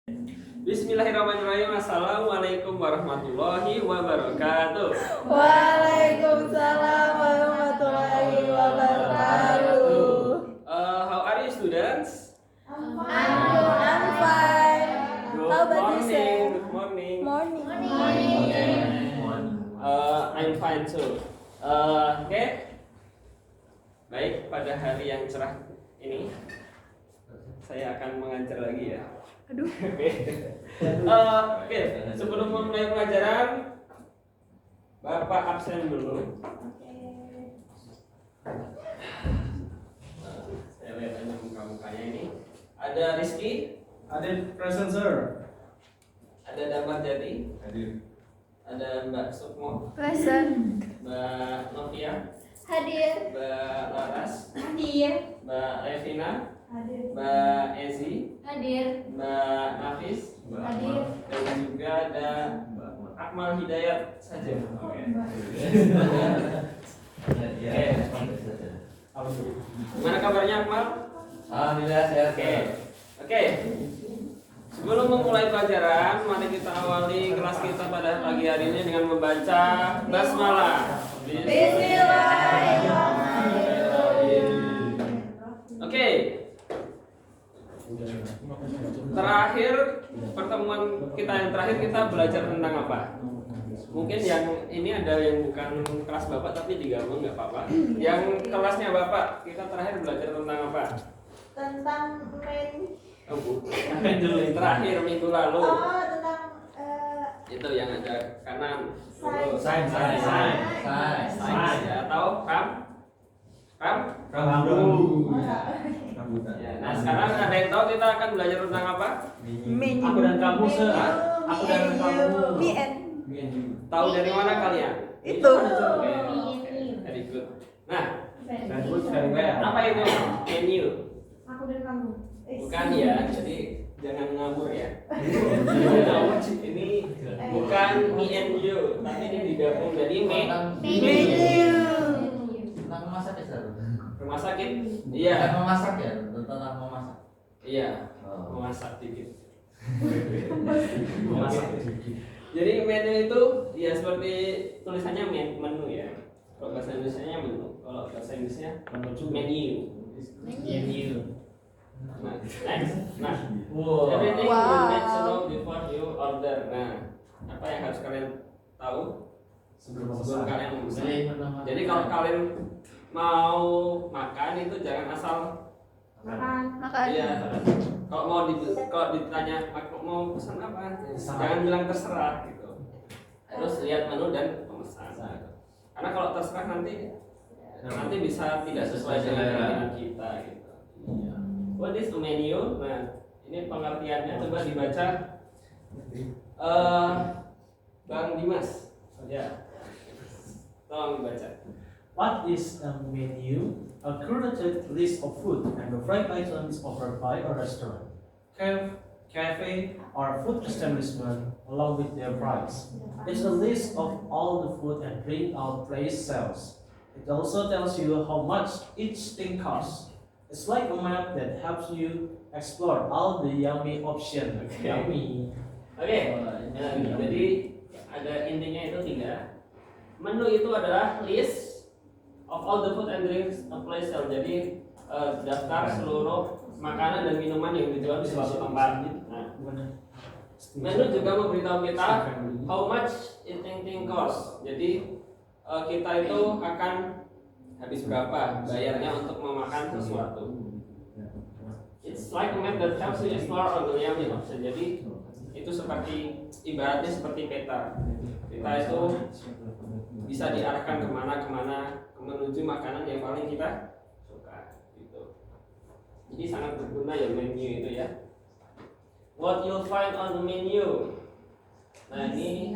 Bismillahirrahmanirrahim. Assalamualaikum warahmatullahi wabarakatuh. Waalaikumsalam warahmatullahi wabarakatuh. How are you, students? I'm fine. How about you, sir? Good morning. Morning. I'm fine too. Oke. Baik, pada hari yang cerah ini saya akan mengajar lagi ya. Aduh. Oke. Sebelum memulai pelajaran, Bapak absen dulu. Saya lihat aja muka-mukanya ini. Ada Rizky, Hadir, present sir. ada Damar Jati, Hadir. ada Mbak Sukmo, Present. Mbak Novia, Hadir. Mbak Laras, Hadir. Mbak Revina, Hadir. Mbak Ezi, Hadir. Mbak Nafis, Hadir. dan juga ada Akmal Hidayat saja. Oke. Gimana kabarnya Akmal? Alhamdulillah sehat. Oke. Sebelum memulai pelajaran, mari kita awali kelas kita pada pagi hari ini dengan membaca basmalah. Oke. Terakhir pertemuan kita yang terakhir kita belajar tentang apa? Mungkin yang ini ada yang bukan kelas Bapak tapi digabung nggak apa-apa. Yang kelasnya Bapak kita terakhir belajar tentang apa? Tentang main. Oh, bukan dulu yang terakhir minggu lalu. Oh, tentang Itu yang ada kanan. Sains. Sains ya, tahu Ram? Ya, nah sekarang ada yang tahu kita akan belajar tentang apa? menu. Aku dan kamu sir. Aku dan kamu. Me and Tahu dari mana kalian? itu. Oke, very good. Nah, apa itu menu? Aku dan kamu. Bukan ya, jadi jangan ngawur ya. Ini bukan me and you, tapi ini digabung jadi Menu. Tentang memasak ya sir. rumah sakit. Iya, Tentang memasak ya. Tentang memasak. iya, memasak dikit. Memasak. Jadi menu itu ya seperti tulisannya menu ya. Kalau bahasa Indonesianya menu, kalau bahasa Inggrisnya menu. Nah, next. Nah, everything you need to know before you order. Nah, apa yang harus kalian tahu sebelum kalian memesan? Jadi kalau kalian mau makan itu jangan asal Makan. iya. Kalau ditanya mau pesan apa, jangan bilang terserah gitu. Harus lihat menu dan pemesan. Karena kalau terserah nanti bisa tidak sesuai dengan keinginan kita gitu. What is the menu? Nah, ini pengertiannya coba dibaca. Bang Dimas, ya, tolong dibaca. What is a menu? A curated list of food and beverage items offered by a restaurant, cafe, or food establishment along with their price. It's a list of all the food and drink our place sells. It also tells you how much each thing costs. It's like a map that helps you explore all the yummy options. Okay. Yummy. Oke, jadi ada intinya itu 3. Menu itu adalah list of all the food and drinks a place sell. Jadi daftar seluruh makanan dan minuman yang dijual di suatu tempat. Nah, menu juga memberitahu kita how much eating cost. Jadi kita itu akan habis berapa bayarnya untuk memakan sesuatu. It's like a map that helps you explore all the yummy options. Jadi itu seperti ibaratnya seperti peta. Kita itu bisa diarahkan kemana menuju makanan yang paling kita suka gitu. Jadi sangat berguna ya menu itu ya. What you'll find on the menu. Nah ini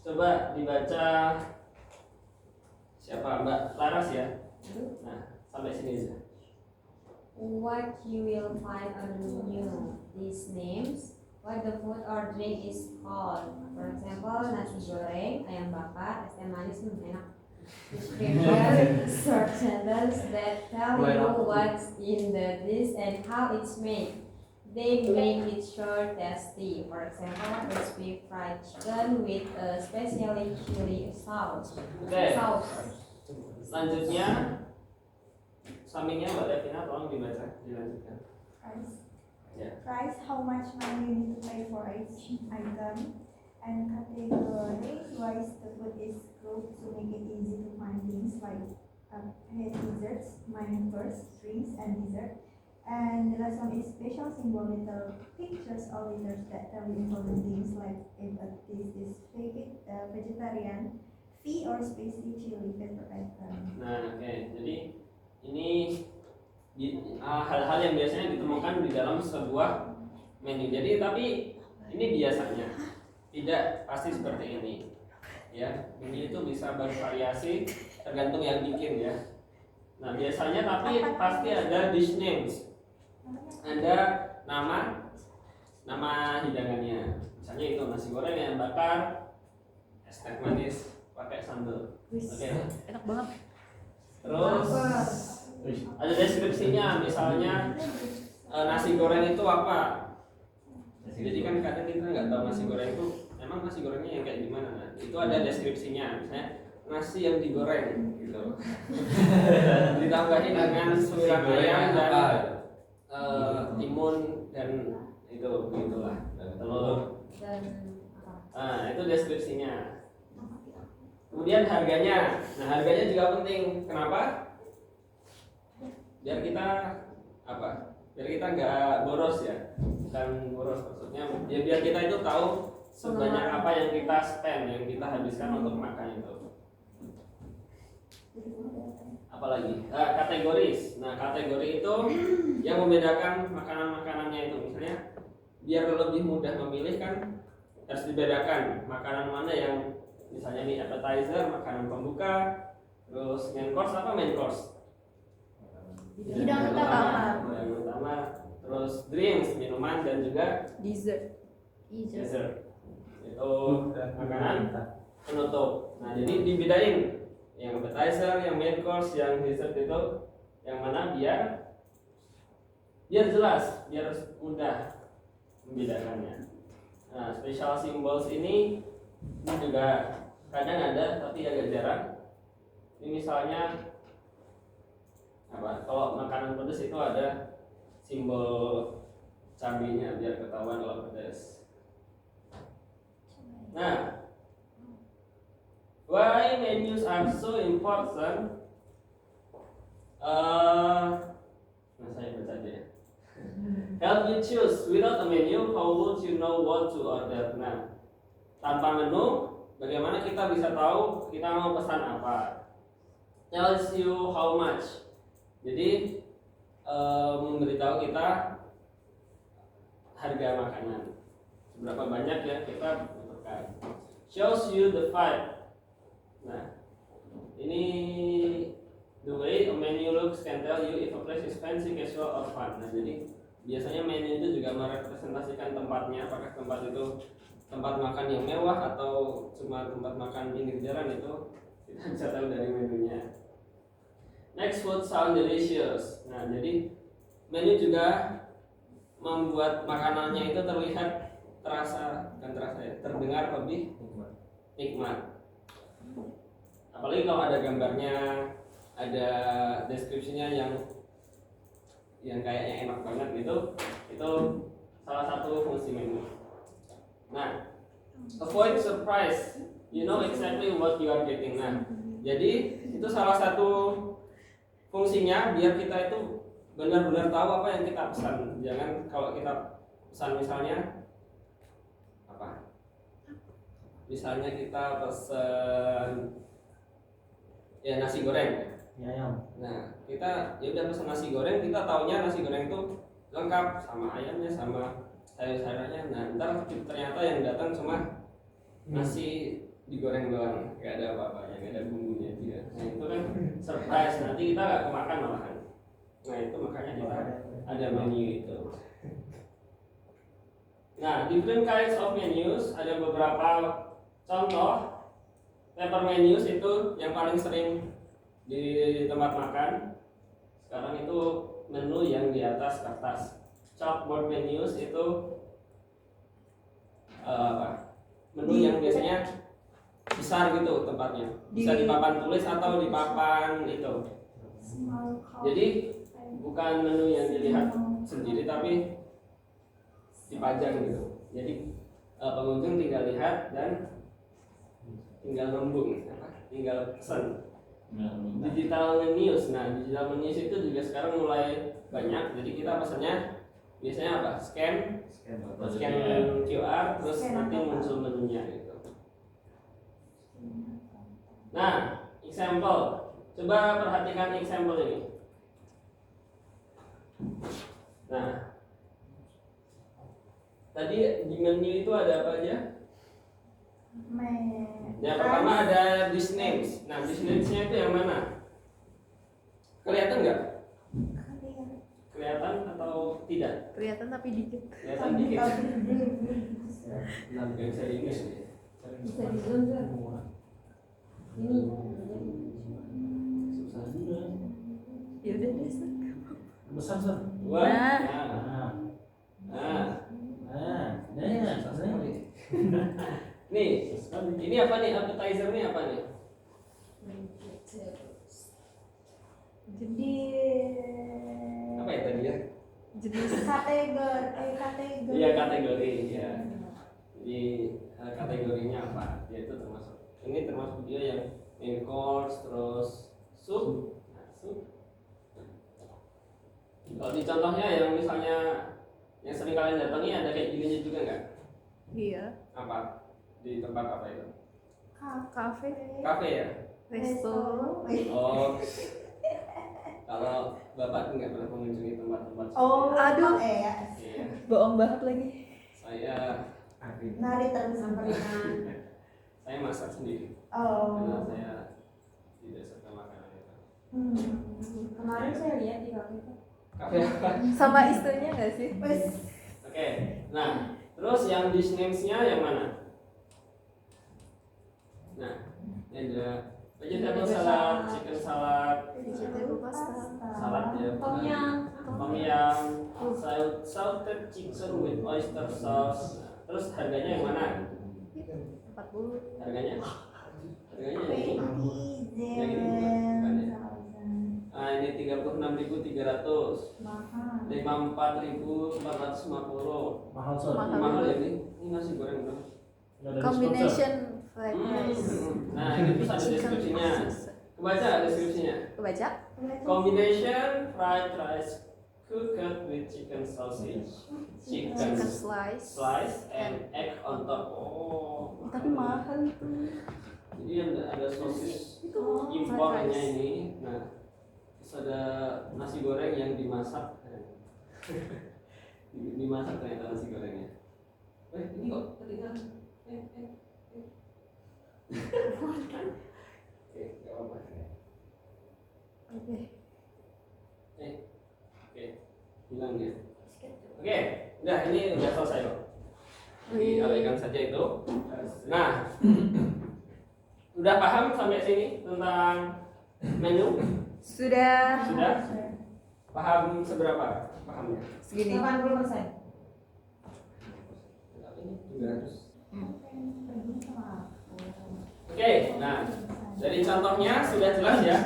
coba dibaca siapa Mbak Laras ya. Nah sampai sini aja. What you will find on the menu. These names, what the food or drink is called. For example, nasi goreng, ayam bakar, es teh manis, enak. Prepare short sentence that tell you what's in the dish and how it's made. They make it sure tasty. For example, crispy fried chicken with a specially chili sauce. Oke. Sauce. Selanjutnya, summingnya Mbak Devina tolong dibaca, dilanjutkan. Price. Ya. Price, how much money you need to pay for each item. And category wise, the food is grouped to make it easy to find things like head desserts, main course, drinks, and dessert. And the last one is special symbol, little pictures or letters that tell you important things like if this is vegetarian, fee or spicy chili pepper item. Nah, oke. Jadi ini hal-hal yang biasanya ditemukan di dalam sebuah menu. Jadi tapi ini biasanya tidak pasti seperti ini. Ya, menu itu bisa bervariasi tergantung yang bikin ya. Nah, biasanya tapi pasti ada dish names. Ada nama hidangannya. Misalnya itu nasi goreng yang bakar, es teh manis pakai sambal. Oke. Enak banget. Terus ada deskripsinya, misalnya nasi goreng itu apa. Jadi kan kadang kita nggak tahu nasi goreng itu emang nasi gorengnya yang kayak gimana. Nah, itu ada deskripsinya, misalnya nasi yang digoreng gitu. Ditambahin dengan suiran ayam dan timun dan itu gitulah, dan telur. Dan apa? Nah, itu deskripsinya. Kemudian harganya. Nah, harganya juga penting. Kenapa? Biar kita apa? Biar kita nggak boros ya. Bukan boros maksudnya. Ya biar kita itu tahu sebanyak apa yang kita spend, yang kita habiskan untuk makan itu. Apalagi kategoris. Nah, kategori itu yang membedakan makanan-makanannya itu. Misalnya biar lebih mudah memilih kan harus dibedakan makanan mana yang misalnya ini appetizer, makanan pembuka, terus main course apa main course? Hidangan utama. Hidangan utama, terus drinks, minuman dan juga Dessert. dessert. Itu makanan penutup. Nah, jadi dibedain yang appetizer, yang main course, yang dessert itu yang mana biar jelas, biar mudah membedakannya. Nah, special symbols ini juga kadang ada tapi agak jarang. Ini misalnya apa? Kalau makanan pedas itu ada simbol cabenya biar ketahuan kalau pedas. Nah, why menus are so important? Saya baca aja ya. Help you choose. Without a menu, how would you know what to order? Nah, tanpa menu, bagaimana kita bisa tahu kita mau pesan apa? Tells you how much. Jadi memberitahu kita harga makanan. Seberapa banyak ya kita butuhkan. Shows you the vibe. Nah, ini the way a menu looks can tell you if a place is fancy, casual, or fun. Nah, jadi biasanya menu itu juga merepresentasikan tempatnya, apakah tempat itu tempat makan yang mewah atau cuma tempat makan pinggir jalan, itu kita bisa tahu dari menunya. Next, food sound delicious. Nah, jadi menu juga membuat makanannya itu terlihat terdengar lebih nikmat. Apalagi kalau ada gambarnya, ada deskripsinya yang kayaknya enak banget gitu, itu salah satu fungsi menu. Nah, avoid surprise, you know exactly what you are getting. Nah, jadi itu salah satu fungsinya biar kita itu benar-benar tahu apa yang kita pesan. Jangan kalau kita pesan misalnya kita pesan ya nasi goreng. ayam. Nah, kita ya udah pesan nasi goreng, kita taunya nasi goreng itu lengkap sama ayamnya, sama sayur-sayurannya. Nah, ntar ternyata yang datang cuma nasi digoreng doang, nggak ada apa-apanya, nggak ada bumbunya juga. Nah, itu kan surprise, nanti kita nggak kemakan malahan. Nah, itu makanya kita ada menu itu. Nah, different kinds of menus, ada beberapa contoh. Paper menus itu yang paling sering di tempat makan. Sekarang itu menu yang di atas kertas. chalkboard menus itu apa? Menu yang biasanya besar gitu tempatnya. Bisa di papan tulis atau di papan itu. Small cup. Jadi bukan menu yang dilihat sendiri tapi dipajang gitu. Jadi pengunjung tinggal lihat dan tinggal nembung, tinggal pesan. Digital menus, nah digital menus itu juga sekarang mulai banyak. Jadi kita pesannya biasanya apa? Scan QR, terus nanti muncul menunya gitu. Nah, example, coba perhatikan example ini. Nah, tadi di menu itu ada apa aja? Yang pertama ada dish names. Nah, dish names-nya itu yang mana? Kelihatan nggak? Kelihatan atau tidak? Kelihatan tapi dikit. Kelihatan dikit. Nah, nggak bisa Inggris nih. Bisa di zoom Sir. Ini Susah juga. Ya udah deh. Sir. Besar sir. Wah. Nah. Nah. Susah sekali. Nih, ini apa nih? Appetizer nih apa nih? Jadi Apa ya tadi ya? Jenis kategori. Iya, kategori ya. Jadi kategorinya apa? Yaitu termasuk ini termasuk dia yang main course, terus soup. Nah, soup. Kalau di contohnya yang misalnya yang sering kalian datangi ada kayak gini juga nggak? Iya. Apa? Di tempat apa itu? Cafe, Kafe ya? resto. Oh. Kalau Bapak nggak pernah mengunjungi tempat-tempat seperti Oh, itu. Aduh. ya. Iya. Bohong banget lagi. Saya Nari terus. saya masak sendiri. Oh. Karena saya tidak suka makanan itu. kemarin saya lihat di kafe itu. Kafe apa? Sama istrinya nggak sih? Wes. Oke. Nah, terus yang dish names-nya yang mana? Nah, ini ada vegetable salad, chicken salad, Vegetable pasta. salad ya. Tom yum. Tom yum, salted chicken with oyster sauce. Nah, terus harganya yang mana? 40. Harganya? Harganya yang ini. Yang ini bukan? Bukan ya? 27,000. Nah, ini 36.300. Mahal. 54.450. Mahal sir. Mahal ya ini. Ini nasi goreng bro. Nggak ada Combination fried rice. Nah, ini terus ada Chicken deskripsinya. Kebaca deskripsinya. Kebaca? Combination fried rice cooked with chicken sausage, chicken Chicken slice. slice, and egg on top. Oh, Tapi mahal tuh. Jadi ada sosis Itu impornya fried rice. ini. Nah, terus ada nasi goreng yang dimasak. Dimasak ternyata nasi gorengnya. Ini kok ketinggalan. Oke, nggak apa-apa. Oke. Oke, hilang ya. Oke, udah ini udah selesai kok. Diabaikan saja itu. Nah, udah paham sampai sini tentang menu? Sudah Sudah? Paham seberapa? Pahamnya? segini. 80%. 300. Oke, nah dari contohnya sudah jelas ya.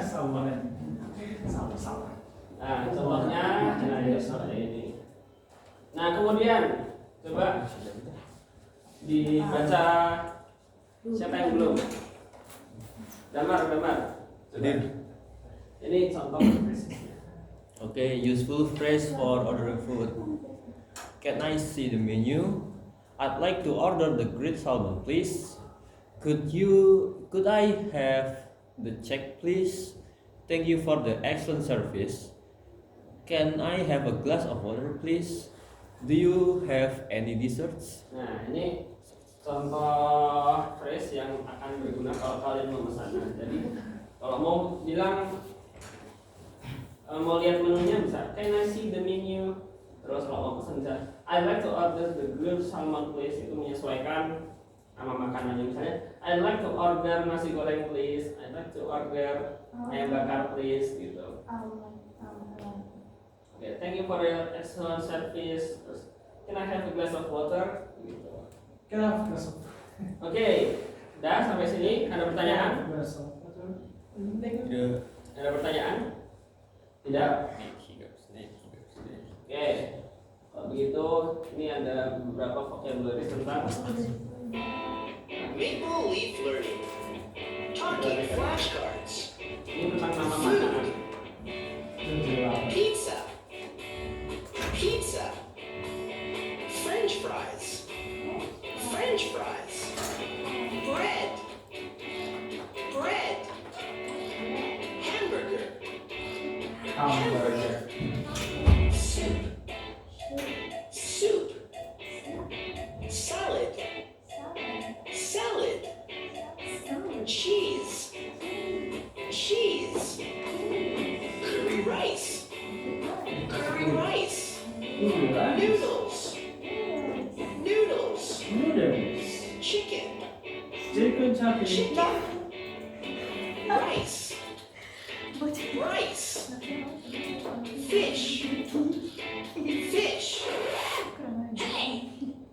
Nah, contohnya nah ini seperti ini. Nah, kemudian coba dibaca siapa yang belum? Damar. Coba. Ini contoh. Okay, useful phrase for ordering food. Can I see the menu? I'd like to order the grilled salmon, please. Could I have the check, please? Thank you for the excellent service. Can I have a glass of water, please? Do you have any desserts? Nah, ini contoh phrase yang akan berguna kalau kalian memesan. Nah, jadi kalau mau bilang mau lihat menunya bisa can I see the menu. Terus kalau mau pesan bisa I'd like to order the grilled salmon, please. Itu menyesuaikan sama makanannya. Misalnya I'd like to order nasi goreng, please. I'd like to order ayam bakar, please, gitu. Okay, thank you for your excellent service. Terus, can I have a glass of water? Gitu. Can I have a glass of Oke, udah sampai sini. Ada pertanyaan? glass of water? Tidak. Ada pertanyaan? Tidak? Snake. Oke. Kalau begitu, ini ada beberapa vocabulary tentang Maple Leaf Learning. Talking flashcards. ini tentang nama makanan. Pizza. Pizza. French fries. French fries. Bread. Bread. Hamburger. Hamburger. Soup. Soup. Salad. Salad. Cheese. Cheese. Curry rice. Curry rice. Noodles. Noodles. Noodles. Chicken. Chicken chunky. Chicken. Rice. Rice. Fish. Fish. Hey!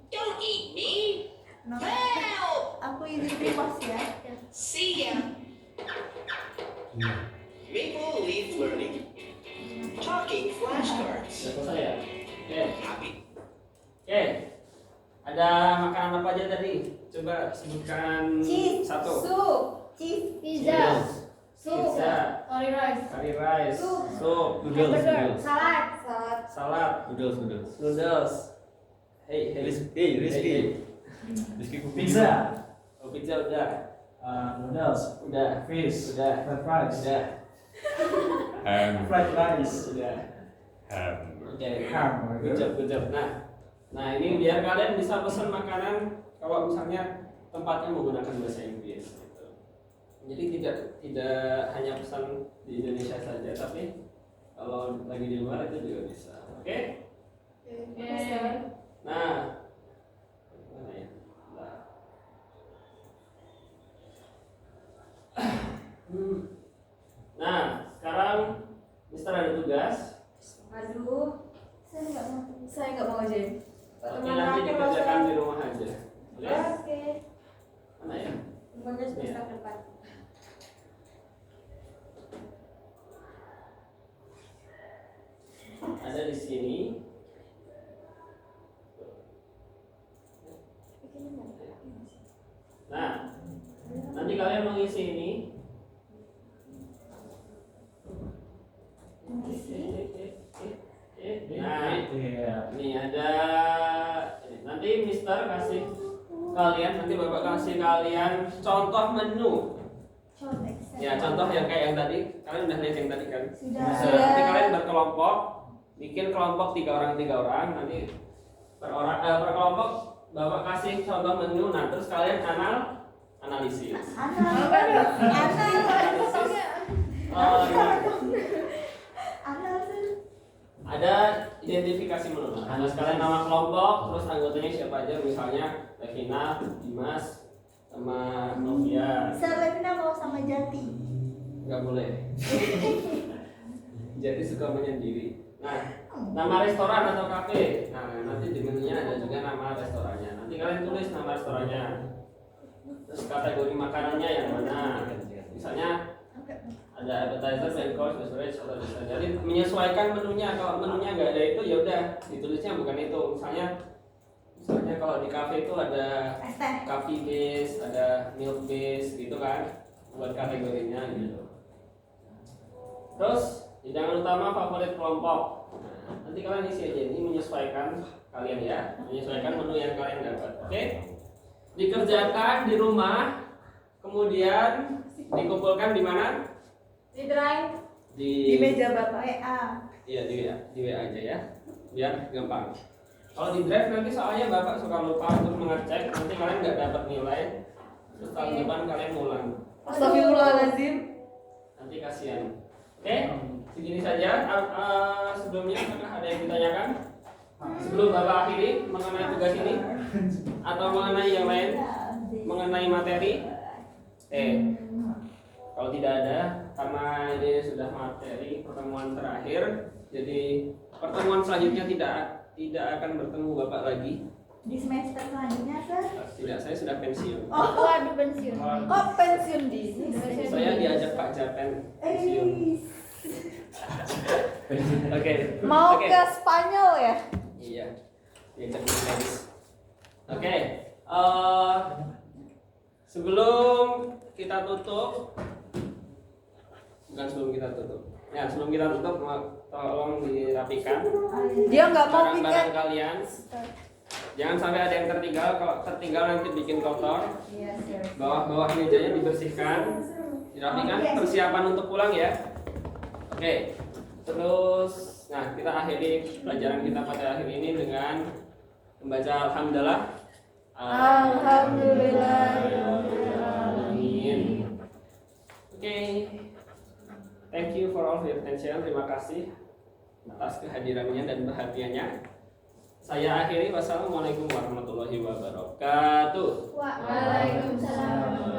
Don't eat me! No, Help! aku ini bebas ya. See ya! Maple Leaf Learning. Talking flashcards. Sudah selesai ya? Oke. Happy. Oke. Ada makanan apa aja tadi? Coba sebutkan Cheese. satu. Soup, Cheese. pizza, soup, Pizza, curry rice, curry rice, Soup. soup, hamburger, salad, salad, Noodles. noodles. Hey, Rizky. Pizza. Oh, pizza udah. Noodles. Udah. Fish. Udah. Fried rice. Udah. Fried rice. Sudah. Oke. Hamburger. Good job. Nah ini biar kalian bisa pesan makanan kalau misalnya tempatnya menggunakan bahasa Inggris. Gitu. Jadi tidak hanya pesan di Indonesia saja, tapi kalau lagi di luar itu juga bisa. Oke? Nah, mana ya? Nah, sekarang Mister ada tugas. Aduh, saya nggak mau aja. Oke, nanti dikerjakan di rumah aja. Oke? Oke. Mana ya? Semuanya semester depan. Ada di sini. Nah, nanti kalian mengisi ini. Nah, Iya. ini ada. Nanti Mister kasih kalian, nanti Bapak kasih kalian contoh menu. Ya, contoh yang kayak yang tadi. Kalian udah lihat yang tadi kan? Sudah. Nanti kalian berkelompok, bikin kelompok 3 orang. Nanti per kelompok Bapak kasih contoh menu. Nah, terus kalian analisis. Ada identifikasi menu. Nah, sekalian nama kelompok, terus anggotanya siapa aja, misalnya Levina, Dimas, sama Novia. Selena mau sama Jati. Nggak boleh. Jadi suka menyendiri. Nah, nama restoran atau kafe. Nah, nanti di menunya ada juga nama restorannya. Nanti kalian tulis nama restorannya. Terus kategori makanannya yang mana. Misalnya ada appetizer, main course, beverage atau dessert. Jadi menyesuaikan menunya. Kalau menunya nggak ada itu, ya udah ditulisnya bukan itu. Misalnya kalau di kafe itu ada coffee base, ada milk base gitu kan, buat kategorinya gitu. Terus hidangan utama favorit kelompok. Nah, nanti kalian isi aja ini menyesuaikan kalian ya, menyesuaikan menu yang kalian dapat. Oke? Dikerjakan di rumah, kemudian dikumpulkan di mana? Di drive. Di meja Bapak WA. Iya di WA aja ya, biar gampang. Kalau di drive nanti soalnya Bapak suka lupa untuk mengecek, nanti kalian nggak dapat nilai. Terus tahun depan kalian ngulang. Astagfirullahaladzim. Nanti kasihan. Oke, segini saja. Sebelumnya apakah ada yang ditanyakan? Sebelum Bapak akhiri mengenai tugas ini atau mengenai yang lain, mengenai materi? Kalau tidak ada, karena ini sudah materi pertemuan terakhir, jadi pertemuan selanjutnya tidak akan bertemu Bapak lagi. Di semester selanjutnya, Sir. Tidak, saya sudah pensiun. Waduh, pensiun. Oh, pensiun di sini. Saya diajak Pak Japen pensiun. Oke. Mau Oke. ke Spanyol ya? Iya. Diajak ke tenis. Oke. Sebelum kita tutup, bukan sebelum kita tutup. Ya, sebelum kita tutup, tolong dirapikan Dia nggak mau barang-barang pikir. kalian. Jangan sampai ada yang tertinggal. Kalau tertinggal nanti bikin kotor. Iya, sir. Bawah-bawah mejanya dibersihkan, dirapikan, persiapan untuk pulang ya. Oke. Terus, nah kita akhiri pelajaran kita pada akhir ini dengan membaca alhamdulillah. Alhamdulillah. Amin. Oke. Thank you for all your attention. Terima kasih atas kehadirannya dan perhatiannya. Saya akhiri. Wassalamualaikum warahmatullahi wabarakatuh. Waalaikumsalam.